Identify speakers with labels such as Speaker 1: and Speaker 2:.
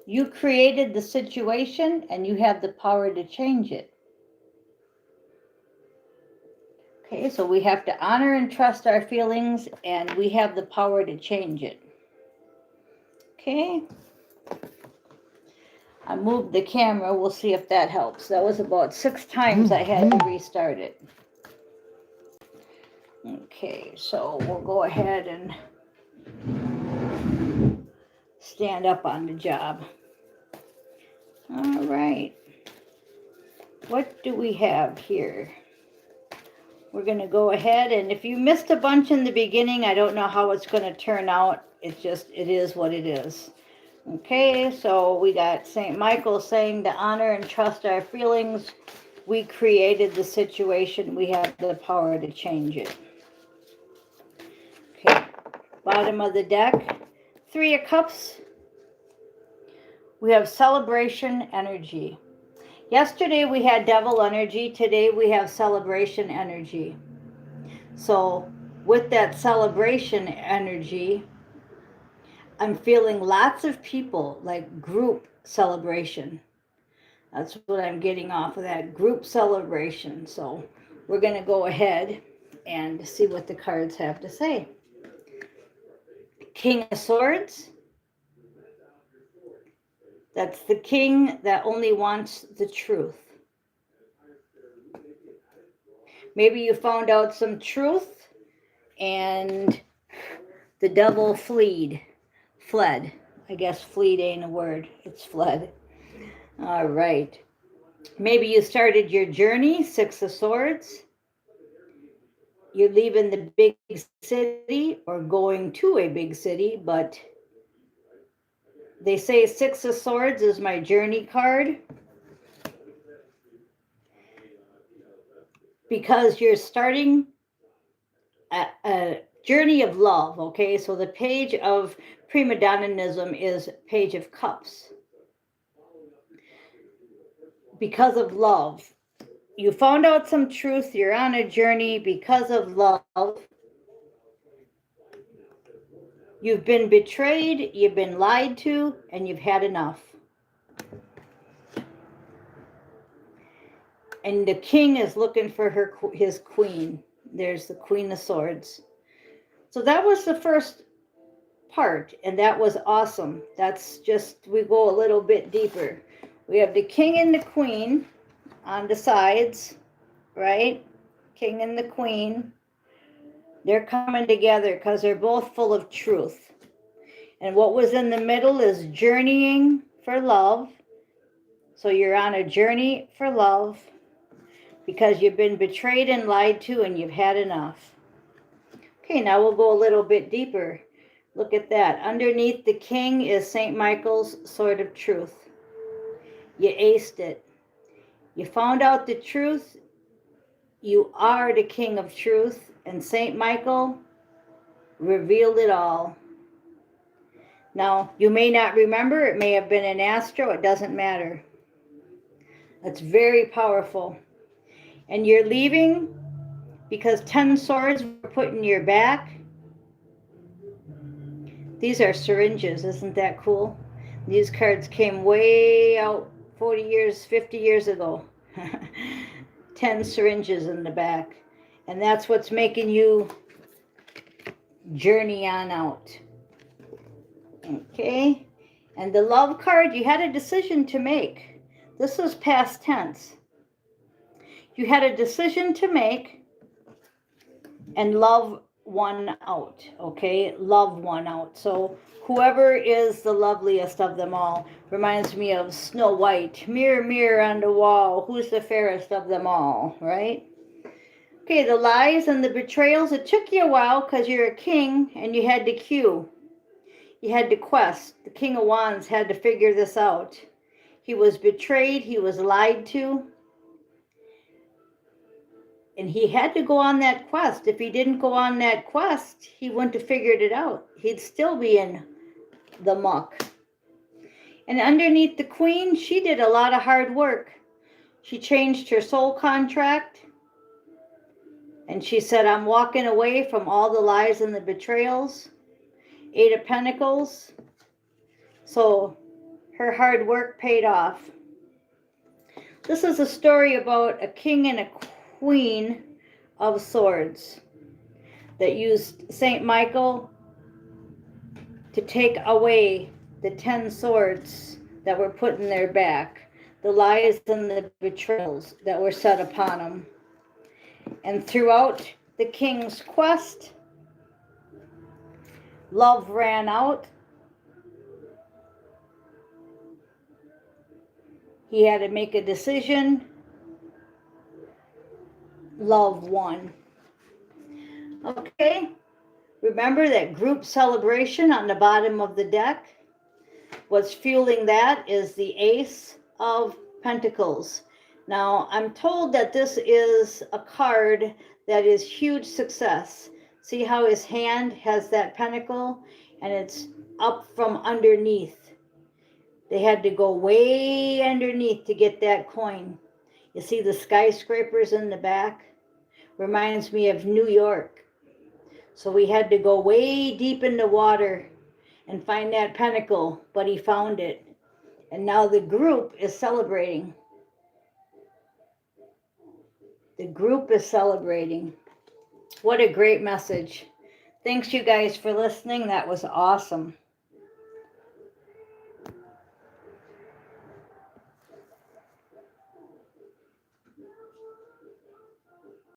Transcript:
Speaker 1: You created the situation and you have the power to change it. Okay, so we have to honor and trust our feelings and we have the power to change it. Okay. I moved the camera. We'll see if that helps. That was about 6 times I had to restart it. Okay, so we'll go ahead and stand up on the job. All right. What do we have here? We're going to go ahead, and if you missed a bunch in the beginning, I don't know how it's going to turn out. It is what it is. Okay, so we got St. Michael saying to honor and trust our feelings. We created the situation. We have the power to change it. Okay, bottom of the deck, 3 of Cups. We have celebration energy. Yesterday we had devil energy. Today we have celebration energy. So with that celebration energy, I'm feeling lots of people, like group celebration. That's what I'm getting off of that, group celebration. So we're going to go ahead and see what the cards have to say. King of Swords. That's the king that only wants the truth. Maybe you found out some truth and the devil fled. I guess fleed ain't a word. It's fled. All right. Maybe you started your journey, 6 of Swords. You're leaving the big city or going to a big city, but they say 6 of Swords is my journey card. Because you're starting a journey of love, okay? So the page of prima donnaism is Page of Cups. Because of love. You found out some truth, you're on a journey because of love. You've been betrayed, you've been lied to, and you've had enough. And the king is looking for his queen. There's the Queen of Swords. So that was the first part, and that was awesome. That's just, we go a little bit deeper. We have the king and the queen on the sides, right? King and the queen. They're coming together because they're both full of truth. And what was in the middle is journeying for love. So you're on a journey for love because you've been betrayed and lied to and you've had enough. Okay, now we'll go a little bit deeper. Look at that. Underneath the king is St. Michael's sword of truth. You aced it. You found out the truth. You are the king of truth. And St. Michael revealed it all. Now, you may not remember. It may have been an astro. It doesn't matter. That's very powerful. And you're leaving because 10 swords were put in your back. These are syringes. Isn't that cool? These cards came way out 40 years, 50 years ago. 10 syringes in the back. And that's what's making you journey on out. Okay? And the love card, you had a decision to make. This was past tense. You had a decision to make and love one out, okay? Love one out. So whoever is the loveliest of them all reminds me of Snow White. Mirror, mirror on the wall, who's the fairest of them all, right? Okay, the lies and the betrayals, it took you a while because you're a king and you had to queue. You had to quest. The King of Wands had to figure this out. He was betrayed, he was lied to. And he had to go on that quest. If he didn't go on that quest, he wouldn't have figured it out. He'd still be in the muck. And underneath the queen, she did a lot of hard work. She changed her soul contract. And she said, I'm walking away from all the lies and the betrayals. 8 of Pentacles. So her hard work paid off. This is a story about a king and a queen of swords that used St. Michael to take away the 10 swords that were put in their back, the lies and the betrayals that were set upon them. And throughout the king's quest, love ran out. He had to make a decision. Love won. Okay, remember that group celebration on the bottom of the deck? What's fueling that is the Ace of Pentacles. Now, I'm told that this is a card that is huge success. See how his hand has that pentacle and it's up from underneath. They had to go way underneath to get that coin. You see the skyscrapers in the back? Reminds me of New York. So we had to go way deep in the water and find that pentacle, but he found it. And now the group is celebrating. The group is celebrating. What a great message. Thanks you guys for listening. That was awesome.